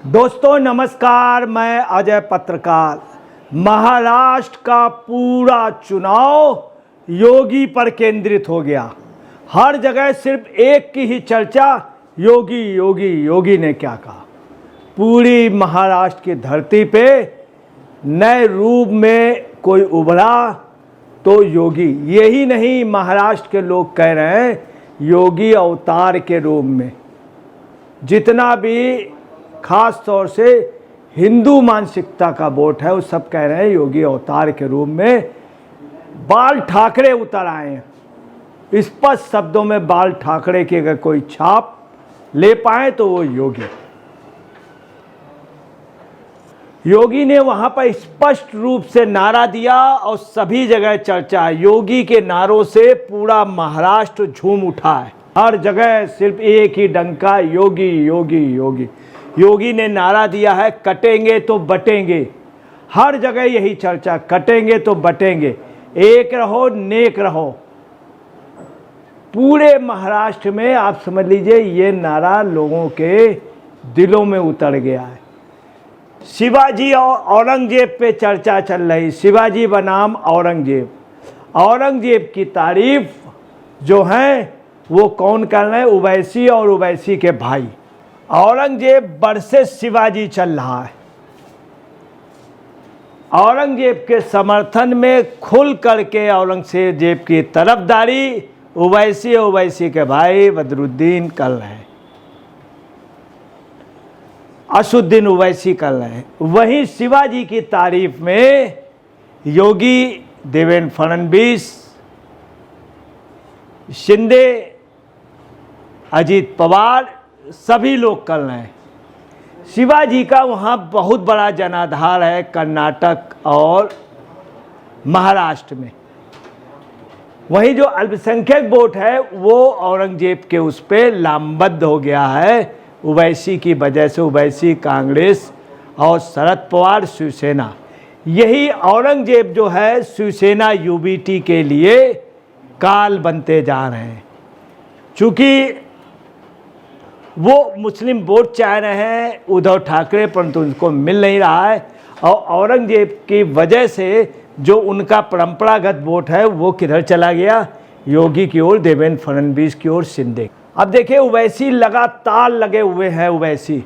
दोस्तों नमस्कार, मैं अजय पत्रकार। महाराष्ट्र का पूरा चुनाव योगी पर केंद्रित हो गया। हर जगह सिर्फ एक की ही चर्चा, योगी योगी योगी ने क्या कहा। पूरी महाराष्ट्र की धरती पे नए रूप में कोई उभरा तो योगी। यही नहीं, महाराष्ट्र के लोग कह रहे हैं योगी अवतार के रूप में। जितना भी खास तौर से हिंदू मानसिकता का वोट है, वो सब कह रहे हैं योगी अवतार के रूप में बाल ठाकरे उतर आए हैं। स्पष्ट शब्दों में बाल ठाकरे की अगर कोई छाप ले पाए तो वो योगी ने वहां पर स्पष्ट रूप से नारा दिया और सभी जगह चर्चा। योगी के नारों से पूरा महाराष्ट्र झूम उठा है। हर जगह सिर्फ एक ही डंका, योगी योगी योगी। योगी ने नारा दिया है, कटेंगे तो बटेंगे। हर जगह यही चर्चा, कटेंगे तो बटेंगे, एक रहो नेक रहो। पूरे महाराष्ट्र में आप समझ लीजिए ये नारा लोगों के दिलों में उतर गया है। शिवाजी और औरंगजेब पे चर्चा चल रही। शिवाजी बनाम औरंगजेब। औरंगजेब की तारीफ जो है वो कौन कर रहे हैं? उवैसी और उवैसी के भाई। औरंगजेब वर्सेस शिवाजी चल रहा है। औरंगजेब के समर्थन में खुल करके औरंगजेब की तरफदारी उवैसी और उवैसी के भाई बदरुद्दीन कर रहे हैं, असुद्दीन उवैसी कर रहे हैं। वहीं शिवाजी की तारीफ में योगी, देवेंद्र फडणवीस, शिंदे, अजीत पवार सभी लोग कर रहे हैं। शिवाजी का वहाँ बहुत बड़ा जनाधार है कर्नाटक और महाराष्ट्र में। वहीं जो अल्पसंख्यक वोट है वो औरंगजेब के उस पर लामबद्ध हो गया है उवैसी की वजह से। उवैसी, कांग्रेस और शरद पवार, शिवसेना। यही औरंगजेब जो है शिवसेना यूबीटी के लिए काल बनते जा रहे हैं। चूँकि वो मुस्लिम वोट चाह रहे हैं उद्धव ठाकरे, परंतु उनको मिल नहीं रहा है। और औरंगजेब की वजह से जो उनका परंपरागत वोट है वो किधर चला गया? योगी की ओर, देवेंद्र फडणवीस की ओर, शिंदे। अब देखिए उवैसी लगातार लगे हुए हैं उवैसी,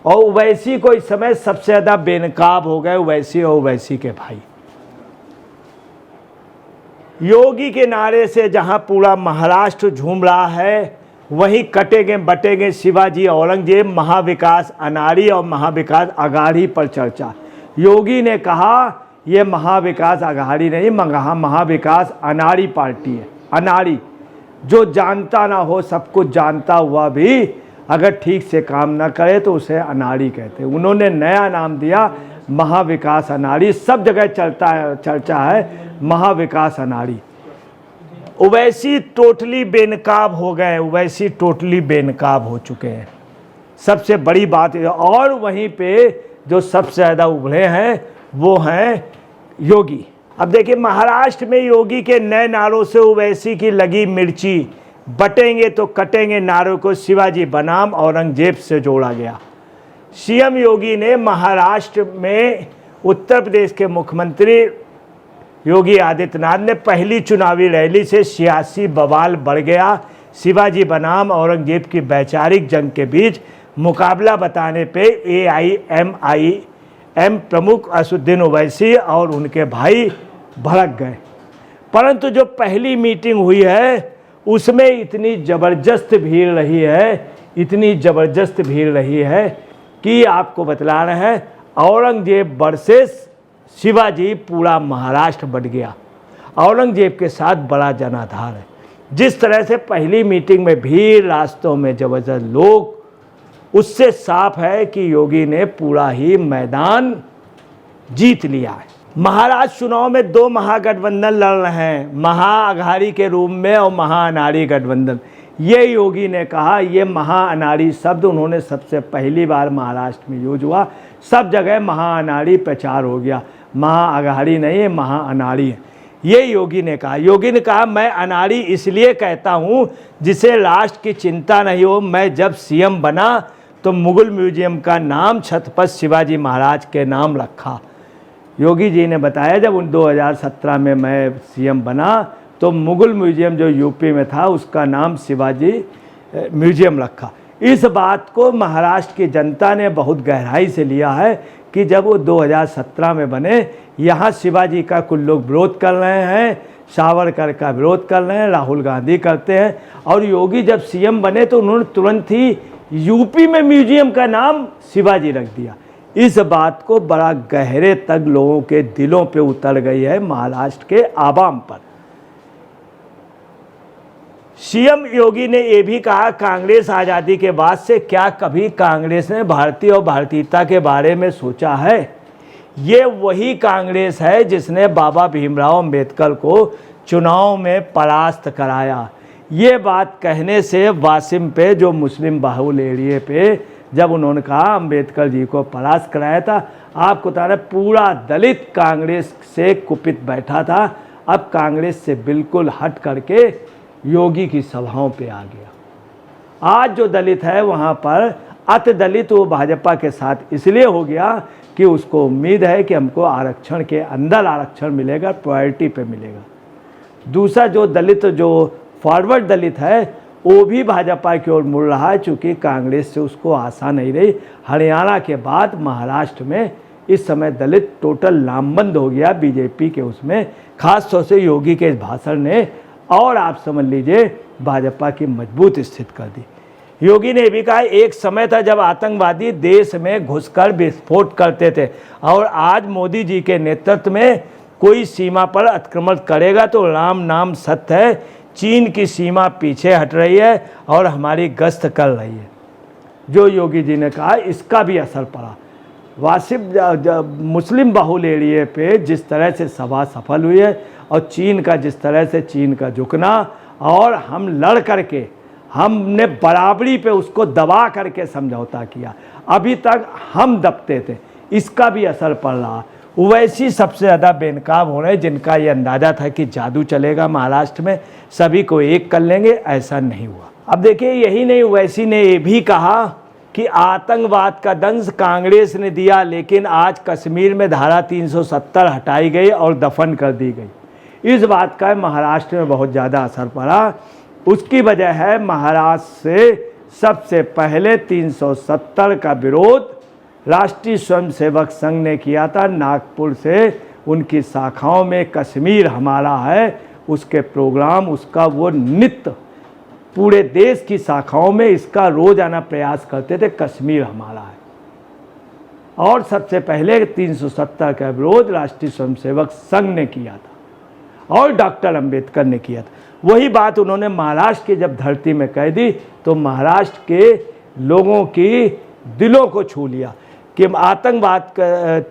और उवैसी को इस समय सबसे ज़्यादा बेनकाब हो गए उवैसी और उवैसी के भाई। योगी के नारे से जहां पूरा महाराष्ट्र झूम रहा है, वहीं कटेंगे बटेंगे शिवाजी औरंगजेब, महाविकास अनाड़ी और महाविकास अघाड़ी पर चर्चा। योगी ने कहा ये महाविकास अघाड़ी नहीं, महाविकास अनाड़ी पार्टी है। अनाड़ी जो जानता ना हो, सब कुछ जानता हुआ भी अगर ठीक से काम ना करे तो उसे अनाड़ी कहते हैं। उन्होंने नया नाम दिया महाविकास अनाड़ी। सब जगह चर्चा है महाविकास अनाड़ी। उवैसी टोटली बेनकाब हो गए। उवैसी टोटली बेनकाब हो चुके हैं। सबसे बड़ी बात है। और वहीं पे जो सबसे ज़्यादा उभरे हैं वो हैं योगी। अब देखिए महाराष्ट्र में योगी के नए नारों से उवैसी की लगी मिर्ची। बटेंगे तो कटेंगे नारों को शिवाजी बनाम औरंगजेब से जोड़ा गया। सीएम योगी ने महाराष्ट्र में उत्तर प्रदेश के मुख्यमंत्री योगी आदित्यनाथ ने पहली चुनावी रैली से सियासी बवाल बढ़ गया। शिवाजी बनाम औरंगजेब की वैचारिक जंग के बीच मुकाबला बताने पे AIMIM प्रमुख असुद्दीन ओवैसी और उनके भाई भड़क गए। परंतु जो पहली मीटिंग हुई है उसमें इतनी ज़बरदस्त भीड़ रही है, इतनी ज़बरदस्त भीड़ रही है कि आपको बतला रहे हैं औरंगजेब वर्सेस शिवाजी। पूरा महाराष्ट्र बढ़ गया। औरंगजेब के साथ बड़ा जनाधार है। जिस तरह से पहली मीटिंग में भीड़, रास्तों में जबरदस्त लोग, उससे साफ है कि योगी ने पूरा ही मैदान जीत लिया है। महाराष्ट्र चुनाव में दो महागठबंधन लड़ रहे हैं, महाअघाड़ी के रूप में और महाअनाड़ी गठबंधन। ये योगी ने कहा, ये महाअनाड़ी शब्द उन्होंने सबसे पहली बार महाराष्ट्र में यूज हुआ। सब जगह महाअनाड़ी प्रचार हो गया। महाअघाड़ी नहीं है, महाअनाड़ी है। ये योगी ने कहा। योगी ने कहा मैं अनाड़ी इसलिए कहता हूँ जिसे राष्ट्र की चिंता नहीं हो। मैं जब सीएम बना तो मुगल म्यूजियम का नाम छत्रपति शिवाजी महाराज के नाम रखा। योगी जी ने बताया जब 2017 में मैं सीएम बना तो मुगल म्यूजियम जो यूपी में था उसका नाम शिवाजी म्यूजियम रखा। इस बात को महाराष्ट्र की जनता ने बहुत गहराई से लिया है कि जब वो 2017 में बने, यहाँ शिवाजी का कुछ लोग विरोध कर रहे हैं, सावरकर का विरोध कर रहे हैं, राहुल गांधी करते हैं, और योगी जब सीएम बने तो उन्होंने तुरंत ही यूपी में म्यूजियम का नाम शिवाजी रख दिया। इस बात को बड़ा गहरे तक लोगों के दिलों पे उतर गई है, महाराष्ट्र के आवाम पर। सीएम योगी ने यह भी कहा कांग्रेस आज़ादी के बाद से क्या कभी कांग्रेस ने भारतीय और भारतीयता के बारे में सोचा है? ये वही कांग्रेस है जिसने बाबा भीमराव अंबेडकर को चुनाव में परास्त कराया। ये बात कहने से वासिम पे, जो मुस्लिम बाहुल एरिए पे, जब उन्होंने कहा अंबेडकर जी को परास्त कराया था, आपको बता रहे पूरा दलित कांग्रेस से कुपित बैठा था। अब कांग्रेस से बिल्कुल हट करके योगी की सभाओं पे आ गया। आज जो दलित है वहाँ पर अति दलित वो भाजपा के साथ इसलिए हो गया कि उसको उम्मीद है कि हमको आरक्षण के अंदर आरक्षण मिलेगा, प्रायोरिटी पे मिलेगा। दूसरा जो दलित, जो फॉरवर्ड दलित है, वो भी भाजपा की ओर मुड़ रहा है, चूँकि कांग्रेस से उसको आशा नहीं रही। हरियाणा के बाद महाराष्ट्र में इस समय दलित टोटल लामबंद हो गया बीजेपी के उसमें, खास तौर से योगी के इस भाषण ने, और आप समझ लीजिए भाजपा की मजबूत स्थिति कर दी। योगी ने भी कहा एक समय था जब आतंकवादी देश में घुसकर विस्फोट करते थे, और आज मोदी जी के नेतृत्व में कोई सीमा पर अतिक्रमण करेगा तो राम नाम सत्य है। चीन की सीमा पीछे हट रही है और हमारी गश्त कर रही है। जो योगी जी ने कहा इसका भी असर पड़ा। वासिफ मुस्लिम बाहुल एरिए पे जिस तरह से सभा सफल हुई है, और चीन का जिस तरह से चीन का झुकना, और हम लड़ करके हमने बराबरी पे उसको दबा करके समझौता किया, अभी तक हम दबते थे, इसका भी असर पड़ रहा। ओवैसी सबसे ज़्यादा बेनकाब हो रहे हैं, जिनका ये अंदाज़ा था कि जादू चलेगा महाराष्ट्र में, सभी को एक कर लेंगे, ऐसा नहीं हुआ। अब देखिए यही नहीं, ओवैसी ने ये भी कहा कि आतंकवाद का दंश कांग्रेस ने दिया, लेकिन आज कश्मीर में धारा 370 हटाई गई और दफन कर दी गई। इस बात का महाराष्ट्र में बहुत ज़्यादा असर पड़ा। उसकी वजह है महाराष्ट्र से सबसे पहले 370 का विरोध राष्ट्रीय स्वयंसेवक संघ ने किया था। नागपुर से उनकी शाखाओं में कश्मीर हमारा है, उसके प्रोग्राम, उसका वो नित्य पूरे देश की शाखाओं में इसका रोजाना प्रयास करते थे, कश्मीर हमारा है। और सबसे पहले 370 का विरोध राष्ट्रीय स्वयंसेवक संघ ने किया था और डॉक्टर अंबेडकर ने किया था। वही बात उन्होंने महाराष्ट्र की जब धरती में कह दी तो महाराष्ट्र के लोगों की दिलों को छू लिया कि आतंकवाद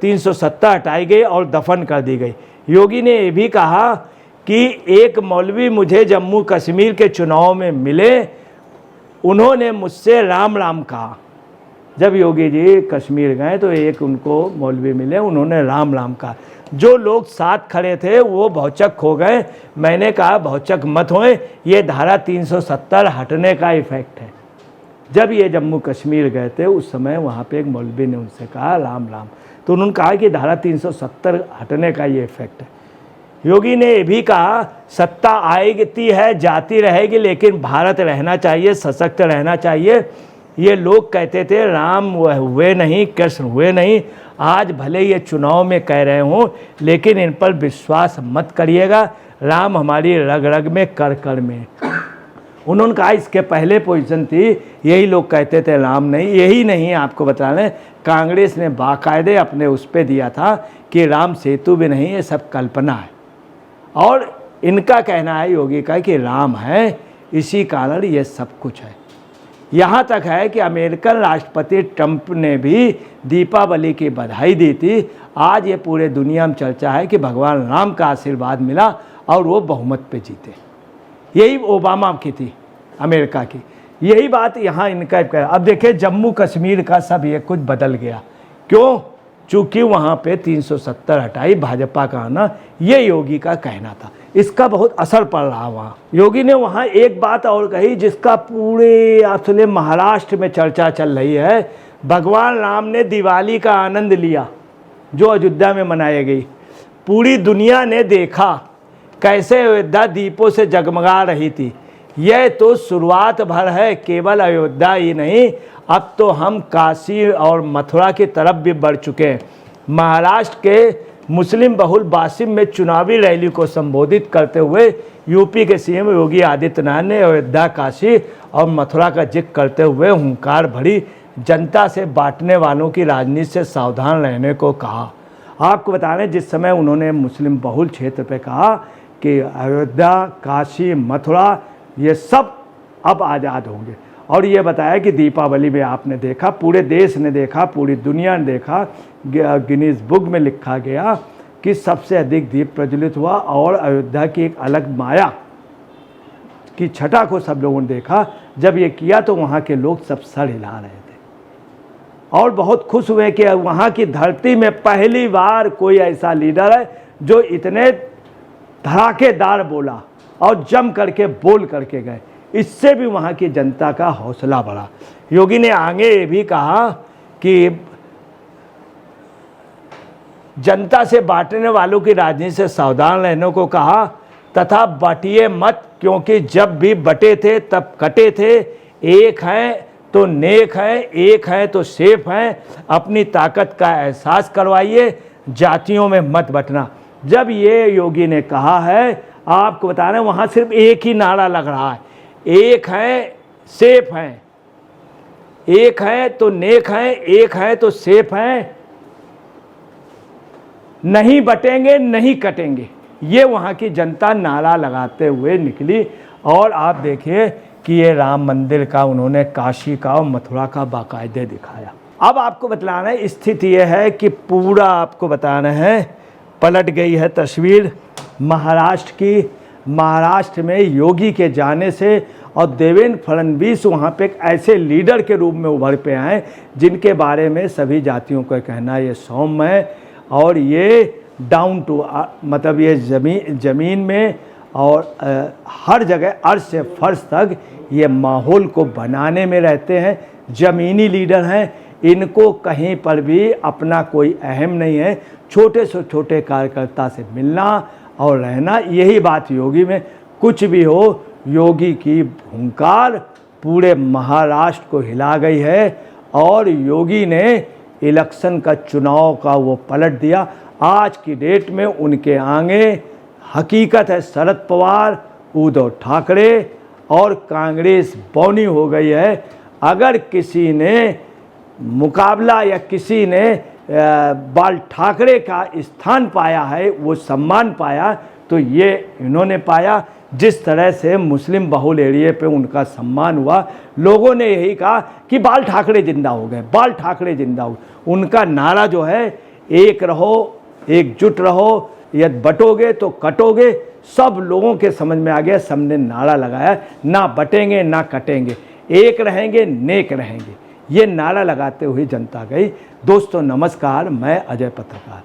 370 हटाई गई और दफन कर दी गई। योगी ने ये भी कहा कि एक मौलवी मुझे जम्मू कश्मीर के चुनाव में मिले, उन्होंने मुझसे राम राम कहा। जब योगी जी कश्मीर गए तो एक उनको मौलवी मिले, उन्होंने राम राम कहा। जो लोग साथ खड़े थे वो भौचक हो गए। मैंने कहा भौचक मत होए, ये धारा 370 हटने का इफेक्ट है। जब ये जम्मू कश्मीर गए थे उस समय वहाँ पे एक मौलवी ने उनसे कहा राम राम, तो उन्होंने कहा कि धारा 370 हटने का ये इफेक्ट है। योगी ने ये भी कहा सत्ता आएगी है, जाती रहेगी, लेकिन भारत रहना चाहिए, सशक्त रहना चाहिए। ये लोग कहते थे राम हुए नहीं, कृष्ण हुए नहीं। आज भले ये चुनाव में कह रहे हों, लेकिन इन पर विश्वास मत करिएगा। राम हमारी रग रग में, कर कर में। उन्होंने कहा इसके पहले पोजीशन थी, यही लोग कहते थे राम नहीं। यही नहीं, आपको बता रहे कांग्रेस ने बाकायदे अपने उस पर दिया था कि राम सेतु भी नहीं, ये सब कल्पना है। और इनका कहना है योगी का कि राम है, इसी कारण ये सब कुछ है। यहाँ तक है कि अमेरिकन राष्ट्रपति ट्रंप ने भी दीपावली की बधाई दी थी। आज ये पूरे दुनिया में चर्चा है कि भगवान राम का आशीर्वाद मिला और वो बहुमत पे जीते। यही ओबामा की थी, अमेरिका की। यही बात यहाँ इनका। अब देखिए जम्मू कश्मीर का सब ये कुछ बदल गया। क्यों? चूंकि वहाँ पे 370 हटाई भाजपा का आना, ये योगी का कहना था। इसका बहुत असर पड़ रहा वहाँ। योगी ने वहाँ एक बात और कही जिसका पूरे असले महाराष्ट्र में चर्चा चल रही है। भगवान राम ने दिवाली का आनंद लिया जो अयोध्या में मनाई गई। पूरी दुनिया ने देखा कैसे अयोध्या दीपों से जगमगा रही थी। यह तो शुरुआत भर है, केवल अयोध्या ही नहीं, अब तो हम काशी और मथुरा की तरफ भी बढ़ चुके हैं। महाराष्ट्र के मुस्लिम बहुल वासिम में चुनावी रैली को संबोधित करते हुए यूपी के सीएम योगी आदित्यनाथ ने अयोध्या, काशी और मथुरा का जिक्र करते हुए हुंकार भरी जनता से बांटने वालों की राजनीति से सावधान रहने को कहा। आपको बता दें, जिस समय उन्होंने मुस्लिम बहुल क्षेत्र पे कहा कि अयोध्या, काशी, मथुरा ये सब अब आज़ाद होंगे, और ये बताया कि दीपावली में आपने देखा, पूरे देश ने देखा, पूरी दुनिया ने देखा, गिनीज बुक में लिखा गया कि सबसे अधिक दीप प्रज्वलित हुआ और अयोध्या की एक अलग माया की छटा को सब लोगों ने देखा। जब ये किया तो वहाँ के लोग सब सर हिला रहे थे और बहुत खुश हुए कि वहाँ की धरती में पहली बार कोई ऐसा लीडर है जो इतने धड़ाकेदार बोला और जम करके बोल करके गए। इससे भी वहाँ की जनता का हौसला बढ़ा। योगी ने आगे ये भी कहा कि जनता से बांटने वालों की राजनीति से सावधान रहने को कहा तथा बांटिए मत, क्योंकि जब भी बटे थे तब कटे थे। एक हैं तो नेक हैं, एक हैं तो सेफ हैं। अपनी ताकत का एहसास करवाइए, जातियों में मत बंटना। जब ये योगी ने कहा है, आपको बता रहे हैं, वहाँ सिर्फ एक ही नारा लग रहा है, एक हैं सेफ हैं, एक हैं तो नेक हैं, एक हैं तो सेफ हैं, नहीं बटेंगे नहीं कटेंगे। ये वहाँ की जनता नारा लगाते हुए निकली। और आप देखिए कि ये राम मंदिर का उन्होंने काशी का और मथुरा का बाकायदे दिखाया। अब आपको बतलाना है, स्थिति ये है कि पूरा आपको बताना है, पलट गई है तस्वीर महाराष्ट्र की। महाराष्ट्र में योगी के जाने से और देवेंद्र फडणवीस वहाँ पे एक ऐसे लीडर के रूप में उभर पे आए जिनके बारे में सभी जातियों का कहना ये सौम्य है और ये डाउन टू मतलब ये ज़मीन में और हर जगह अर्श से फर्श तक ये माहौल को बनाने में रहते हैं। ज़मीनी लीडर हैं, इनको कहीं पर भी अपना कोई अहम नहीं है। छोटे से छोटे कार्यकर्ता से मिलना और रहना, यही बात योगी में। कुछ भी हो, योगी की हुंकार पूरे महाराष्ट्र को हिला गई है और योगी ने इलेक्शन का चुनाव का वो पलट दिया। आज की डेट में उनके आगे हकीकत है शरद पवार, उद्धव ठाकरे और कांग्रेस बौनी हो गई है। अगर किसी ने मुकाबला या किसी ने बाल ठाकरे का स्थान पाया है, वो सम्मान पाया, तो ये इन्होंने पाया। जिस तरह से मुस्लिम बहुल एरिया पे उनका सम्मान हुआ, लोगों ने यही कहा कि बाल ठाकरे जिंदा हो गए, बाल ठाकरे जिंदा हो। उनका नारा जो है, एक रहो, एकजुट रहो, यदि बटोगे तो कटोगे, सब लोगों के समझ में आ गया। सबने नारा लगाया, ना बटेंगे ना कटेंगे, एक रहेंगे नेक रहेंगे। ये नारा लगाते हुए जनता गई। दोस्तों नमस्कार, मैं अजय पत्रकार।